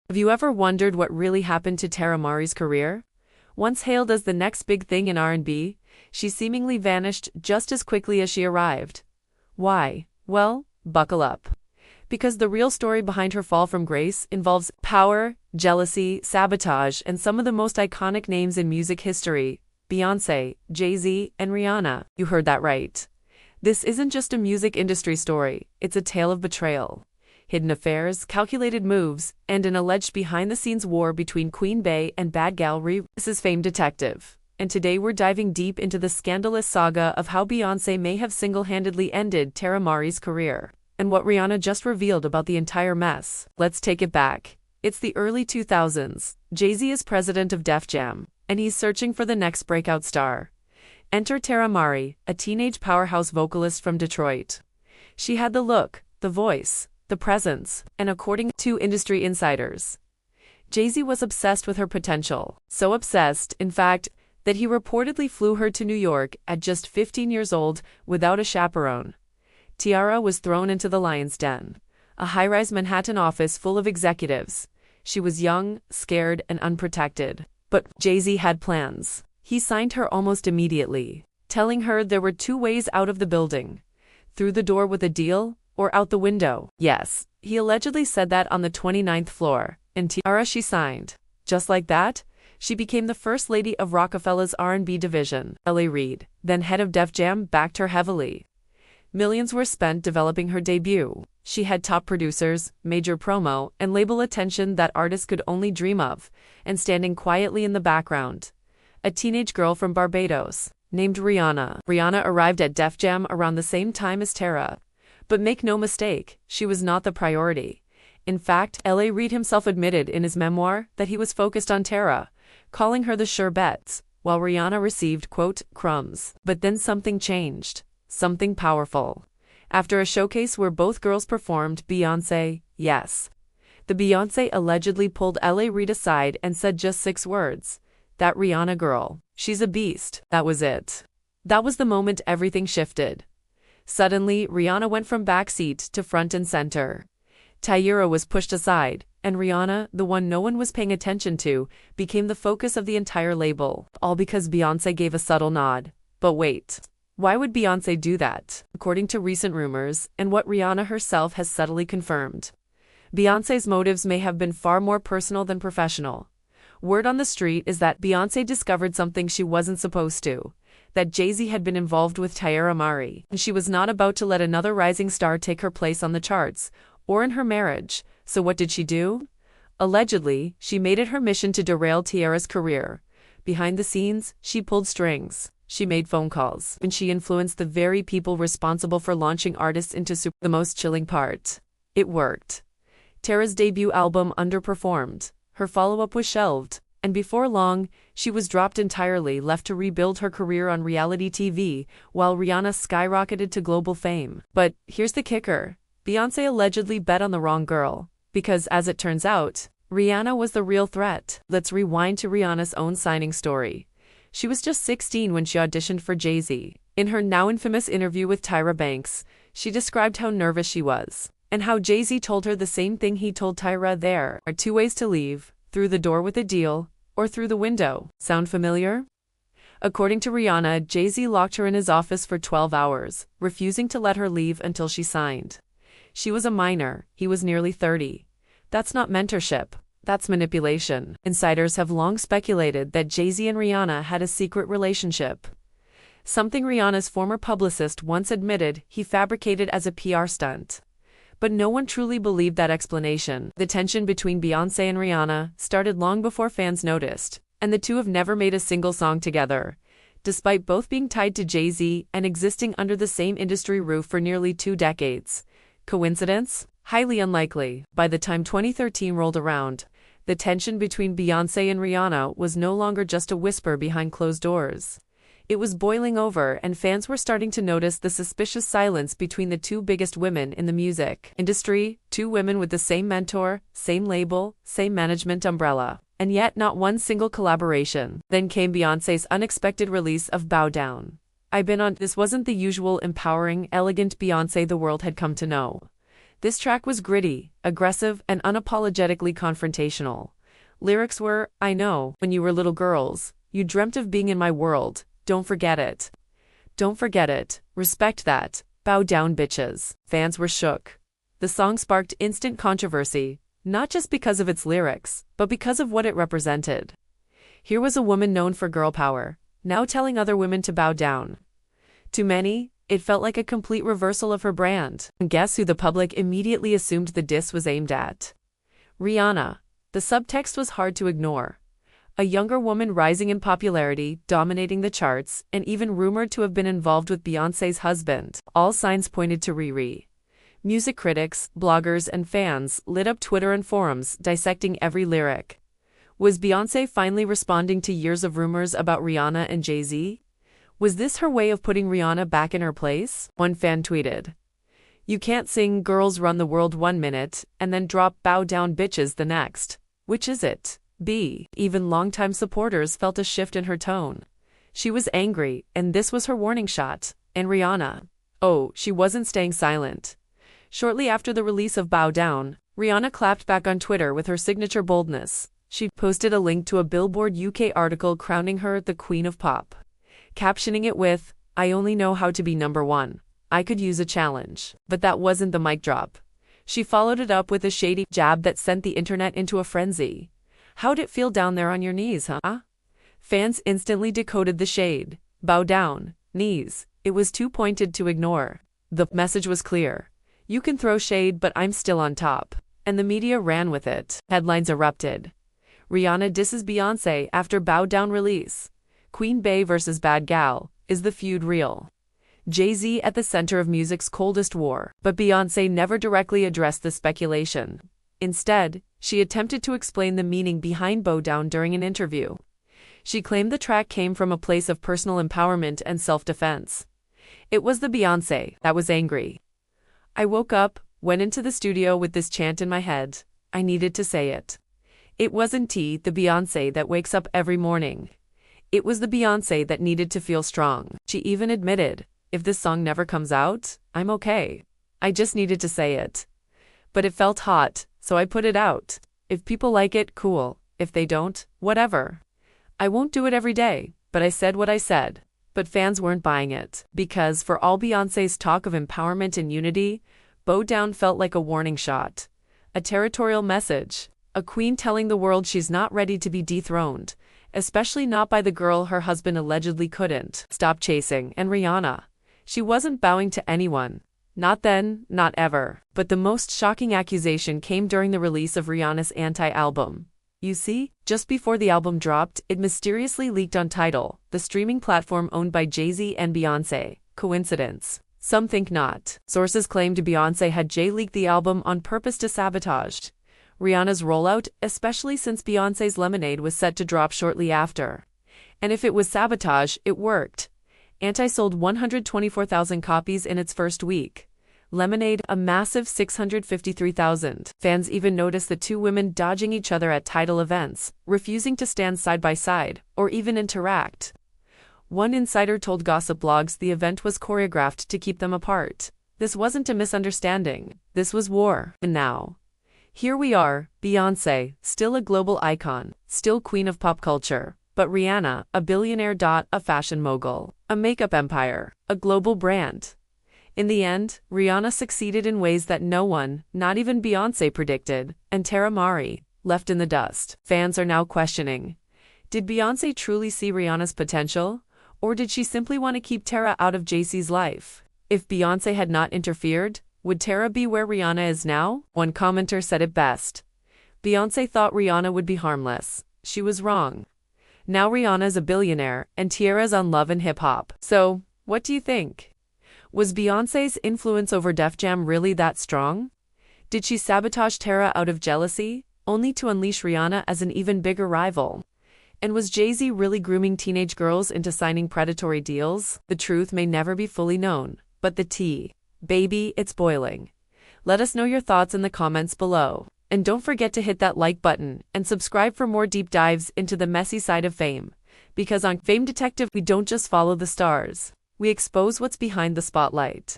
Have you ever wondered what really happened to Teairra Mari's career? Once hailed as the next big thing in R&B, she seemingly vanished just as quickly as she arrived. Why? Well, buckle up. Because the real story behind her fall from grace involves power, jealousy, sabotage, and some of the most iconic names in music history: Beyonce, Jay Z, and Rihanna. You heard that right. This isn't just a music industry story, it's a tale of betrayal, hidden affairs, calculated moves, and an alleged behind-the-scenes war between Queen Bey and Bad Gal Riri. This is famed detective, and today we're diving deep into the scandalous saga of how Beyoncé may have single-handedly ended Teairra Mari's career, and what Rihanna just revealed about the entire mess. Let's take it back. It's the early 2000s. Jay Z is president of Def Jam, and he's searching for the next breakout star. Enter Teairra Mari, a teenage powerhouse vocalist from Detroit. She had the look, the voice, the presence, and according to industry insiders, Jay Z was obsessed with her potential. So obsessed, in fact, that he reportedly flew her to New York at just 15 years old without a chaperone. Teairra was thrown into the lion's den, a high-rise Manhattan office full of executives. She was young, scared, and unprotected. But Jay Z had plans. He signed her almost immediately, telling her there were two ways out of the building: through the door with a deal, or out the window. Yes, he allegedly said that on the 29th floor, and Teairra she signed. Just like that, she became the first lady of Rockefeller's R&B division. L.A. Reid, then head of Def Jam, backed her heavily. Millions were spent developing her debut. She had top producers, major promo, and label attention that artists could only dream of, and standing quietly in the background, a teenage girl from Barbados, named Rihanna. Rihanna arrived at Def Jam around the same time as Teairra. But make no mistake, she was not the priority. In fact, L.A. Reid himself admitted in his memoir that he was focused on Teairra, calling her the sure bets, while Rihanna received, quote, crumbs. But then something changed. Something powerful. After a showcase where both girls performed, Beyoncé, yes. The Beyoncé allegedly pulled L.A. Reid aside and said just 6 words. That Rihanna girl, she's a beast. That was it. That was the moment everything shifted. Suddenly, Rihanna went from backseat to front and center. Teairra was pushed aside, and Rihanna, the one no one was paying attention to, became the focus of the entire label. All because Beyoncé gave a subtle nod. But wait. Why would Beyoncé do that? According to recent rumors, and what Rihanna herself has subtly confirmed, Beyoncé's motives may have been far more personal than professional. Word on the street is that Beyoncé discovered something she wasn't supposed to, that Jay Z had been involved with Teairra Mari, and she was not about to let another rising star take her place on the charts, or in her marriage. So what did she do? Allegedly, she made it her mission to derail Teairra's career. Behind the scenes, she pulled strings. She made phone calls, and she influenced the very people responsible for launching artists into super. The most chilling part: it worked. Teairra's debut album underperformed, her follow-up was shelved, and before long, she was dropped entirely, left to rebuild her career on reality TV, while Rihanna skyrocketed to global fame. But here's the kicker: Beyoncé allegedly bet on the wrong girl, because as it turns out, Rihanna was the real threat. Let's rewind to Rihanna's own signing story. She was just 16 when she auditioned for Jay Z. In her now infamous interview with Tyra Banks, she described how nervous she was, and how Jay Z told her the same thing he told Teairra: there are two ways to leave, through the door with a deal, or through the window. Sound familiar? According to Rihanna, Jay Z locked her in his office for 12 hours, refusing to let her leave until she signed. She was a minor, he was nearly 30. That's not mentorship. That's manipulation. Insiders have long speculated that Jay Z and Rihanna had a secret relationship, something Rihanna's former publicist once admitted he fabricated as a PR stunt. But no one truly believed that explanation. The tension between Beyoncé and Rihanna started long before fans noticed, and the two have never made a single song together, despite both being tied to Jay Z and existing under the same industry roof for nearly 2 decades. Coincidence? Highly unlikely. By the time 2013 rolled around, the tension between Beyoncé and Rihanna was no longer just a whisper behind closed doors. It was boiling over, and fans were starting to notice the suspicious silence between the two biggest women in the music industry, 2 women with the same mentor, same label, same management umbrella, and yet not one single collaboration. Then came Beyoncé's unexpected release of Bow Down. I've been on. This wasn't the usual empowering, elegant Beyoncé the world had come to know. This track was gritty, aggressive, and unapologetically confrontational. Lyrics were, "I know, when you were little girls, you dreamt of being in my world, don't forget it. Don't forget it, respect that, bow down bitches." Fans were shook. The song sparked instant controversy, not just because of its lyrics, but because of what it represented. Here was a woman known for girl power, now telling other women to bow down. To many, it felt like a complete reversal of her brand. And guess who the public immediately assumed the diss was aimed at? Rihanna. The subtext was hard to ignore. A younger woman rising in popularity, dominating the charts, and even rumored to have been involved with Beyoncé's husband. All signs pointed to Riri. Music critics, bloggers, and fans lit up Twitter and forums, dissecting every lyric. Was Beyoncé finally responding to years of rumors about Rihanna and Jay Z? Was this her way of putting Rihanna back in her place? One fan tweeted, "You can't sing 'Girls Run the World' 1 minute and then drop 'Bow Down Bitches' the next. Which is it?" B. Even longtime supporters felt a shift in her tone. She was angry, and this was her warning shot. And Rihanna? Oh, she wasn't staying silent. Shortly after the release of Bow Down, Rihanna clapped back on Twitter with her signature boldness. She posted a link to a Billboard UK article crowning her the Queen of Pop, captioning it with, "I only know how to be number one. I could use a challenge." But that wasn't the mic drop. She followed it up with a shady jab that sent the internet into a frenzy. "How'd it feel down there on your knees, huh?" Fans instantly decoded the shade. Bow down, knees. It was too pointed to ignore. The message was clear. You can throw shade, but I'm still on top. And the media ran with it. Headlines erupted. Rihanna disses Beyoncé after Bow Down release. Queen Bey versus Bad Gal. Is the feud real? Jay Z at the center of music's coldest war. But Beyoncé never directly addressed the speculation. Instead, she attempted to explain the meaning behind Bow Down during an interview. She claimed the track came from a place of personal empowerment and self-defense. It was the Beyoncé that was angry. "I woke up, went into the studio with this chant in my head. I needed to say it. It wasn't the Beyoncé that wakes up every morning. It was the Beyoncé that needed to feel strong." She even admitted, "If this song never comes out, I'm okay. I just needed to say it. But it felt hot, so I put it out. If people like it, cool. If they don't, whatever. I won't do it every day, but I said what I said." But fans weren't buying it, because for all Beyoncé's talk of empowerment and unity, Bow Down felt like a warning shot. A territorial message. A queen telling the world she's not ready to be dethroned, especially not by the girl her husband allegedly couldn't stop chasing. And Rihanna. She wasn't bowing to anyone. Not then, not ever. But the most shocking accusation came during the release of Rihanna's anti-album. You see, just before the album dropped, it mysteriously leaked on Tidal, the streaming platform owned by Jay Z and Beyoncé. Coincidence? Some think not. Sources claimed Beyoncé had Jay-leaked the album on purpose to sabotage Rihanna's rollout, especially since Beyoncé's Lemonade was set to drop shortly after. And if it was sabotage, it worked. Anti sold 124,000 copies in its first week. Lemonade, a massive 653,000. Fans even noticed the two women dodging each other at Tidal events, refusing to stand side by side, or even interact. One insider told gossip blogs the event was choreographed to keep them apart. This wasn't a misunderstanding. This was war. And now, here we are, Beyoncé, still a global icon, still queen of pop culture, but Rihanna, a billionaire, a fashion mogul, a makeup empire, a global brand. In the end, Rihanna succeeded in ways that no one, not even Beyoncé, predicted, and Teairra Mari, left in the dust. Fans are now questioning, did Beyoncé truly see Rihanna's potential, or did she simply want to keep Teairra out of Jay Z's life? If Beyoncé had not interfered, would Teairra be where Rihanna is now? One commenter said it best. Beyoncé thought Rihanna would be harmless. She was wrong. Now Rihanna's a billionaire, and Teairra's on Love and Hip Hop. So, what do you think? Was Beyoncé's influence over Def Jam really that strong? Did she sabotage Teairra out of jealousy, only to unleash Rihanna as an even bigger rival? And was Jay Z really grooming teenage girls into signing predatory deals? The truth may never be fully known, but the tea, baby, it's boiling. Let us know your thoughts in the comments below. And don't forget to hit that like button and subscribe for more deep dives into the messy side of fame. Because on Fame Detective, we don't just follow the stars. We expose what's behind the spotlight.